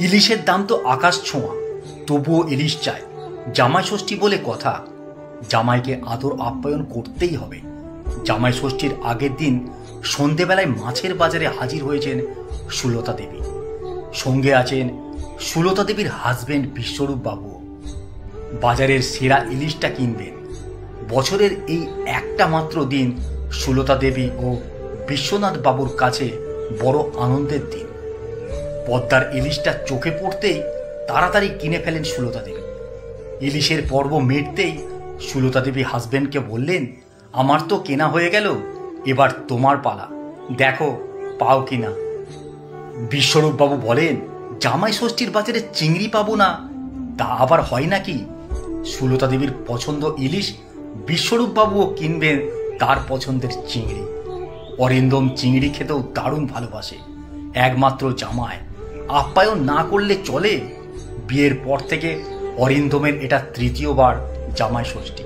ইলিশের দাম তো আকাশ ছোঁয়া, তবুও ইলিশ চাই। জামাই ষষ্ঠী বলে কথা, জামাইকে আদর আপ্যায়ন করতেই হবে। জামাই ষষ্ঠীর আগের দিন সন্ধেবেলায় মাছের বাজারে হাজির হয়েছেন সুলতা দেবী। সঙ্গে আছেন সুলতা দেবীর হাজবেন্ড বিশ্বরূপ বাবু। বাজারের সেরা ইলিশটা কিনবেন। বছরের এই একটা মাত্র দিন সুলতা দেবী ও বিশ্বনাথ বাবুর কাছে বড় আনন্দের দিন। পদ্মার ইলিশটা চোখে পড়তেই তাড়াতাড়ি কিনে ফেলেন সুলতা দেবী। ইলিশের পর্ব মিটতেই সুলতা দেবী হাজবেন্ডকে বললেন, আমার তো কেনা হয়ে গেল, এবার তোমার পালা, দেখো পাও কিনা। বিশ্বরূপ বাবু বলেন, জামাই ষষ্ঠীর বাজারে চিংড়ি পাবো না, তা আবার হয় নাকি? সুলতা দেবীর পছন্দ ইলিশ, বিশ্বরূপ বাবুও কিনবেন তার পছন্দের চিংড়ি। অরিন্দম চিংড়ি খেতেও দারুণ ভালোবাসে। একমাত্র জামাই, আপ্যায়ন না করলে চলে। বিয়ের পর থেকে অরিন্দমের এটা তৃতীয়বার জামাই ষষ্ঠী।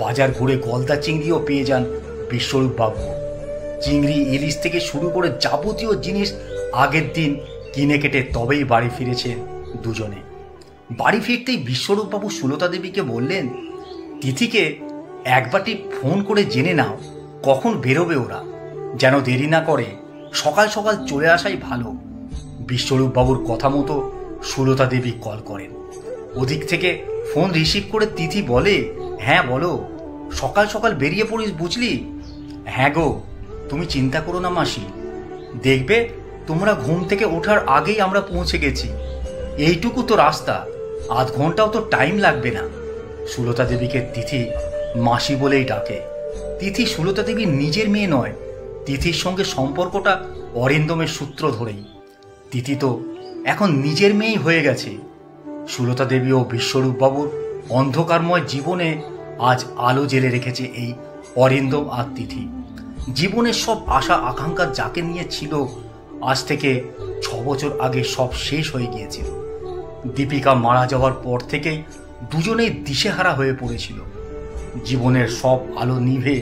বাজার ঘুরে গলদা চিংড়িও পেয়ে যান বিশ্বরূপ বাবু। চিংড়ি ইলিশ থেকে শুরু করে যাবতীয় জিনিস আগের দিন কিনে কেটে তবেই বাড়ি ফিরেছেন দুজনে। বাড়ি ফিরতেই বিশ্বরূপ বাবু সুলতা দেবীকে বললেন, তিথিকে একবারটি ফোন করে জেনে নাও কখন বেরোবে ওরা, যেন দেরি না করে, সকাল সকাল চলে আসাই ভালো। বিশ্বরূপ বাবুর কথা মতো সুলতা দেবী কল করেন। ওদিক থেকে ফোন রিসিভ করে তিথি বলে, হ্যাঁ বলো, সকাল সকাল বেরিয়ে পড়িস বুঝলি। হ্যাঁ গো, তুমি চিন্তা করো না মাসি, দেখবে তোমরা ঘুম থেকে ওঠার আগেই আমরা পৌঁছে গেছি। এইটুকু তো রাস্তা, আধ ঘন্টাও তো টাইম লাগবে না। সুলতা দেবীকে তিথি মাসি বলেই ডাকে। তিথি সুলতা দেবীর নিজের মেয়ে নয়, তিথির সঙ্গে সম্পর্কটা অরিন্দমের সূত্র ধরেই। তিথি তো এখন নিজের মেয়েই হয়ে গেছে। সুলতা দেবী ও বিশ্বরূপ বাবুর অন্ধকারময় জীবনে আজ আলো জেলে রেখেছে এই অরিন্দম আর তিথি। জীবনের সব আশা আকাঙ্ক্ষা যাকে নিয়ে ছিল, আজ থেকে 6 বছর আগে সব শেষ হয়ে গিয়েছিল। দীপিকা মারা যাওয়ার পর থেকেই দুজনেই দিশেহারা হয়ে পড়েছিল। জীবনের সব আলো নিভে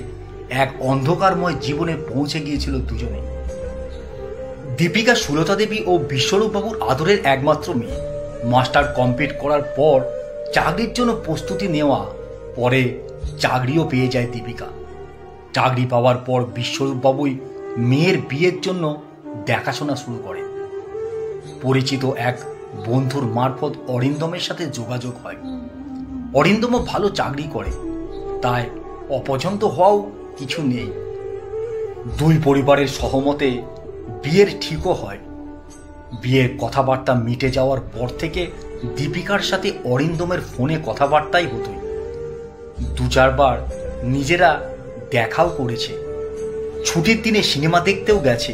এক অন্ধকারময় জীবনে পৌঁছে গিয়েছিল দুজনেই। দীপিকা সুলতা দেবী ও বিশ্বরূপ বাবুর আদরের একমাত্র মেয়ে। মাস্টার কমপ্লিট করার পর চাকরির জন্য প্রস্তুতি নেওয়া, পরে চাকরিও পেয়ে যায় দীপিকা। চাকরি পাওয়ার পর বিশ্বরূপ বাবুই মেয়ের বিয়ের জন্য দেখাশোনা শুরু করে। পরিচিত এক বন্ধুর মারফত অরিন্দমের সাথে যোগাযোগ হয়। অরিন্দমও ভালো চাকরি করে, তাই অপছন্দ হওয়াও কিছু নেই। দুই পরিবারের সহমতে বিয়ের ঠিকও হয়। বিয়ের কথাবার্তা মিটে যাওয়ার পর থেকে দীপিকার সাথে অরিন্দমের ফোনে কথাবার্তাই হতোই। 2-4 বার নিজেরা দেখাও করেছে। ছুটির দিনে সিনেমা দেখতেও গেছে।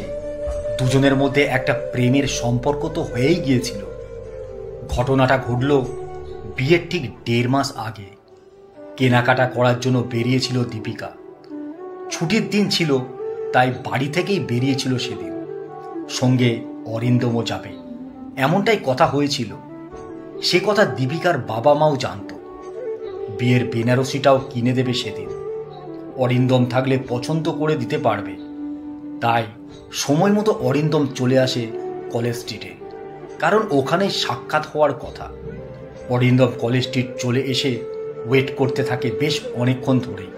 দুজনের মধ্যে একটা প্রেমের সম্পর্ক তো হয়েই গিয়েছিল। ঘটনাটা ঘটল বিয়ের ঠিক 1.5 মাস আগে। কেনাকাটা করার জন্য বেরিয়েছিল দীপিকা। ছুটির দিন ছিল, তাই বাড়ি থেকেই বেরিয়েছিল সেদিন। সঙ্গে অরিন্দমও যাবে, এমনটাই কথা হয়েছিল। সে কথা দীপিকার বাবা মাও জানত। বিয়ের বেনারসিটাও কিনে দেবে সেদিন। অরিন্দম থাকলে পছন্দ করে দিতে পারবে। তাই সময় মতো অরিন্দম চলে আসে কলেজ স্ট্রিটে, কারণ ওখানেই সাক্ষাৎ হওয়ার কথা। অরিন্দম কলেজ স্ট্রিট চলে এসে ওয়েট করতে থাকে বেশ অনেকক্ষণ ধরেই।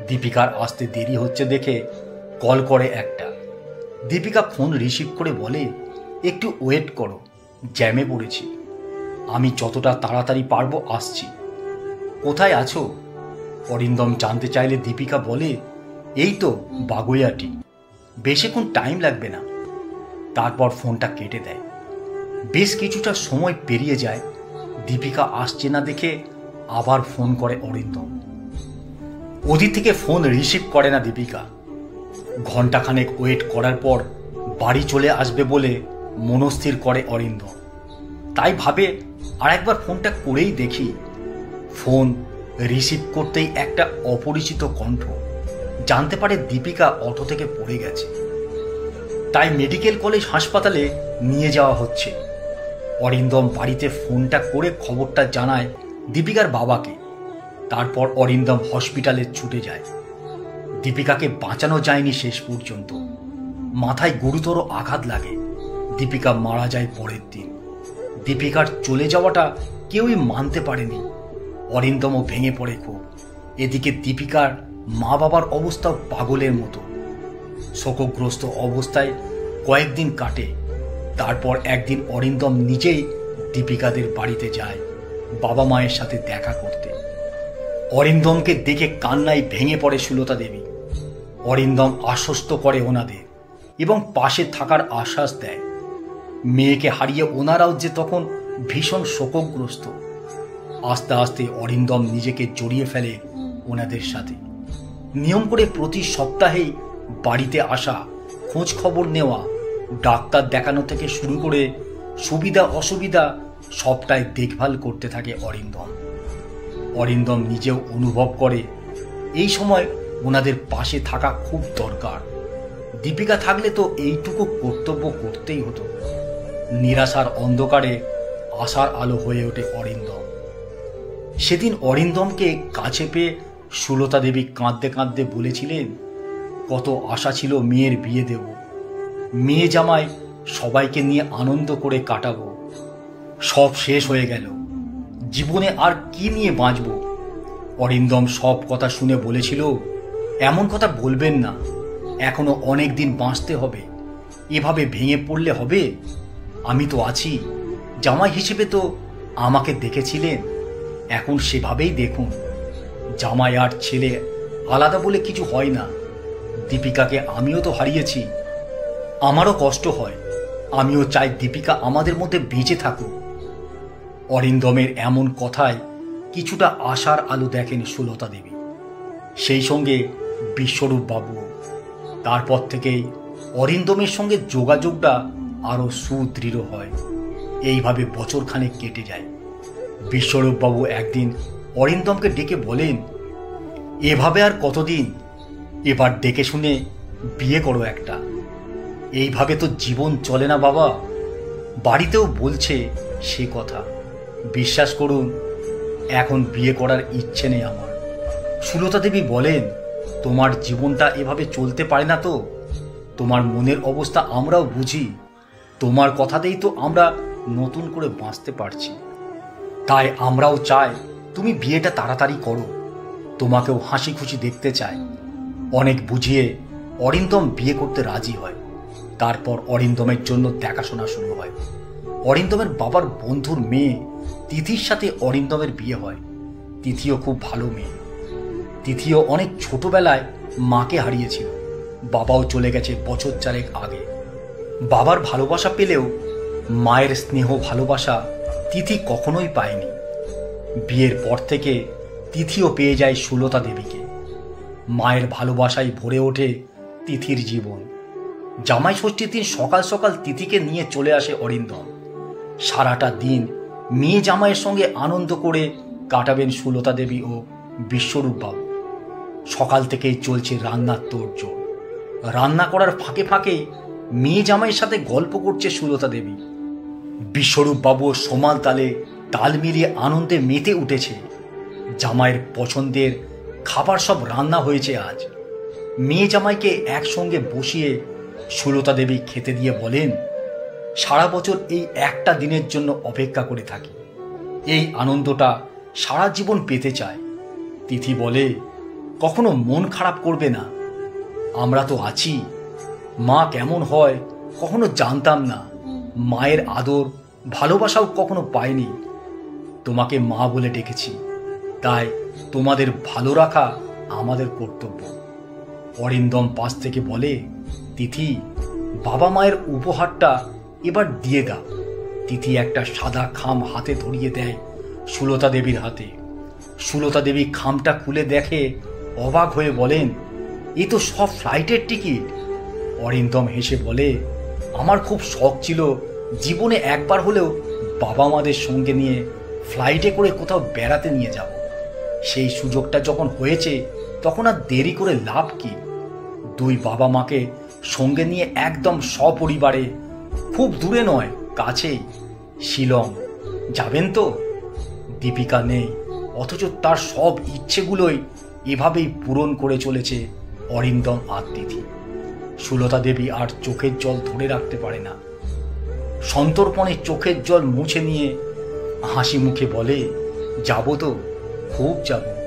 দীপিকার আসতে দেরি হচ্ছে দেখে কল করে একটা। দীপিকা ফোন রিসিভ করে বলে, একটু ওয়েট করো, জ্যামে পড়েছি। আমি যতটা তাড়াতাড়ি পারবো আসছি। কোথায় আছো? অরিন্দম জানতে চাইলে দীপিকা বলে, এই তো বাগুইয়াটি, বেশিক্ষণ টাইম লাগবে না। তারপর ফোনটা কেটে দেয়। বেশ কিছুটা সময় পেরিয়ে যায়। দীপিকা আসছে না দেখে আবার ফোন করে অরিন্দম। ওদিক থেকে ফোন রিসিভ করে না দীপিকা। ঘন্টাখানেক ওয়েট করার পর বাড়ি চলে আসবে বলে মনস্থির করে অরিন্দম। তাই ভাবে আর একবার ফোনটা করেই দেখি। ফোন রিসিভ করতেই একটা অপরিচিত কণ্ঠ। জানতে পারে দীপিকা অটো থেকে পড়ে গেছে। তাই মেডিকেল কলেজ হাসপাতালে নিয়ে যাওয়া হচ্ছে। অরিন্দম বাড়িতে ফোনটা করে খবরটা জানায় দীপিকার বাবাকে। তারপর অরিন্দম হসপিটালে ছুটে যায়। দীপিকাকে বাঁচানো যায়নি শেষ পর্যন্ত। মাথায় গুরুতর আঘাত লাগে। দীপিকা মারা যায় পরের দিন। দীপিকার চলে যাওয়াটা কেউই মানতে পারেনি। অরিন্দমও ভেঙে পড়ে খুব। এদিকে দীপিকার মা বাবার অবস্থা পাগলের মতো। শোকগ্রস্ত অবস্থায় কয়েকদিন কাটে। তারপর একদিন অরিন্দম নিজেই দীপিকাদের বাড়িতে যায় বাবা মায়ের সাথে দেখা করতে। অরিন্দমকে দেখে কান্নায় ভেঙে পড়ে সুলতা দেবী। অরিন্দম আশ্বস্ত করে ওনাদের এবং পাশে থাকার আশ্বাস দেয়। মেয়েকে হারিয়ে ওনারাও যে তখন ভীষণ শোকগ্রস্ত। আস্তে আস্তে অরিন্দম নিজেকে জড়িয়ে ফেলে ওনাদের সাথে। নিয়ম করে প্রতি সপ্তাহেই বাড়িতে আসা, খোঁজ খবর নেওয়া, ডাক্তার দেখানো থেকে শুরু করে সুবিধা অসুবিধা সবটাই দেখভাল করতে থাকে অরিন্দম। অরিন্দম নিজেও অনুভব করে এই সময় ওনাদের পাশে থাকা খুব দরকার। দীপিকা থাকলে তো এইটুকু কর্তব্য করতেই হতো। নিরাশার অন্ধকারে আশার আলো হয়ে ওঠে অরিন্দম। সেদিন অরিন্দমকে কাছে পেয়ে সুলতা দেবী কাঁদতে কাঁদতে বলেছিলেন, কত আশা ছিল মেয়ের বিয়ে দেব, মেয়ে জামাই সবাইকে নিয়ে আনন্দ করে কাটাবো, সব শেষ হয়ে গেল, জীবনে আর কি নিয়ে বাঁচব। অরিন্দম সব কথা শুনে বলেছিল, এমন কথা বলবেন না, এখনো অনেক দিন বাঁচতে হবে, এভাবে ভেঙে পড়লে হবে? আমি তো আছি, জামাই হিসেবে তো আমাকে দেখেছিলেন, এখন সেভাবেই দেখুন। জামাই আর ছেলে আলাদা বলে কিছু হয় না। দীপিকাকে আমিও তো হারিয়েছি, আমারও কষ্ট হয়, আমিও চাই দীপিকা আমাদের মধ্যে বেঁচে থাকুক। অরিন্দমের এমন কথায় কিছুটা আশার আলো দেখেন সুলতা দেবী, সেই সঙ্গে বিশ্বরূপ বাবু। তারপর থেকেই অরিন্দমের সঙ্গে যোগাযোগটা আরো সুদৃঢ় হয়। এইভাবে বছরখানেক কেটে যায়। বিশ্বরূপ বাবু একদিন অরিন্দমকে ডেকে বলেন, এভাবে আর কতদিন, এবার দেখে শুনে বিয়ে করো একটা, এইভাবে তো জীবন চলে না বাবা। বাড়িতেও বলছে সে কথা, বিশ্বাস করুন এখন বিয়ে করার ইচ্ছে নেই আমার। সুলতা দেবী বলেন, তোমার জীবনটা এভাবে চলতে পারে না তো, তোমার মনের অবস্থা আমরাও বুঝি, তোমার কথাতেই তো আমরা নতুন করে বাঁচতে পারছি, তাই আমরাও চাই তুমি বিয়েটা তাড়াতাড়ি করো, তোমাকেও হাসি খুশি দেখতে চাই। অনেক বুঝিয়ে অরিন্দম বিয়ে করতে রাজি হয়। তারপর অরিন্দমের জন্য দেখাশোনা শুরু হয়। অরিন্দমের বাবার বন্ধুর মেয়ে তিথির সাথে অরিন্দমের বিয়ে হয়। তিথিও খুব ভালো মেয়ে। তিথিও অনেক ছোটবেলায় মাকে হারিয়েছিল, বাবাও চলে গেছে বছর চারেক আগে। বাবার ভালোবাসা পেলেও মায়ের স্নেহ ভালোবাসা তিথি কখনোই পায়নি। বিয়ের পর থেকে তিথিও পেয়ে যায় সুলতা দেবীকে। মায়ের ভালোবাসায় ভরে ওঠে তিথির জীবন। জামাই ষষ্ঠীর দিন সকাল সকাল তিথিকে নিয়ে চলে আসে অরিন্দম। সারাটা দিন মেয়ে জামাইয়ের সঙ্গে আনন্দ করে কাটাবেন সুলতা দেবী ও বিশ্বরূপ বাবু। সকাল থেকেই চলছে রান্নার তোড়জোড়। রান্না করার ফাঁকে ফাঁকে মেয়ে জামাইয়ের সাথে গল্প করছে সুলতা দেবী। বিশ্বরূপ বাবুও সমান তালে তাল মিলিয়ে আনন্দে মেতে উঠেছে। জামাইয়ের পছন্দের খাবার সব রান্না হয়েছে আজ। মেয়ে জামাইকে একসঙ্গে বসিয়ে সুলতা দেবী খেতে দিয়ে বলেন, সারা বছর এই একটা দিনের জন্য অপেক্ষা করে থাকি, এই আনন্দটা সারা জীবন পেতে চায়। তিথি বলে, কখনো মন খারাপ করবে না, আমরা তো আছি। মা কেমন হয় কখনো জানতাম না, মায়ের আদর ভালোবাসাও কখনো পাইনি, তোমাকে মা বলে ডেকেছি, তাই তোমাদের ভালো রাখা আমাদের কর্তব্য। অরিন্দম পাশ থেকে বলে, তিথি বাবা মায়ের উপহারটা এবার দিয়ে দাও। তিথি একটা সাদা খাম হাতে ধরিয়ে দেয় সুলতা দেবীর হাতে। সুলতা দেবী খামটা খুলে দেখে, অবাক হয়ে বলেন, এ তো সব ফ্লাইটের টিকিট। অরিন্দম হেসে বলে, আমার খুব শখ ছিল জীবনে একবার হলেও বাবা মাদের সঙ্গে নিয়ে ফ্লাইটে করে কোথাও বেড়াতে নিয়ে যাব। সেই সুযোগটা যখন হয়েছে তখন আর দেরি করে লাভ কি। দুই বাবা মাকে সঙ্গে নিয়ে একদম সপরিবারে, খুব দূরে নয় কাছেই, শিলং যাবেন তো? দীপিকা নেই, অথচ তার সব ইচ্ছেগুলোই এভাবেই পূরণ করে চলেছে অরিন্দম আর তিথি। সুলতা দেবী আর চোখের জল ধরে রাখতে পারে না। সন্তর্পণে চোখের জল মুছে নিয়ে হাসি মুখে বলে, যাবো তো, খুব যাবো।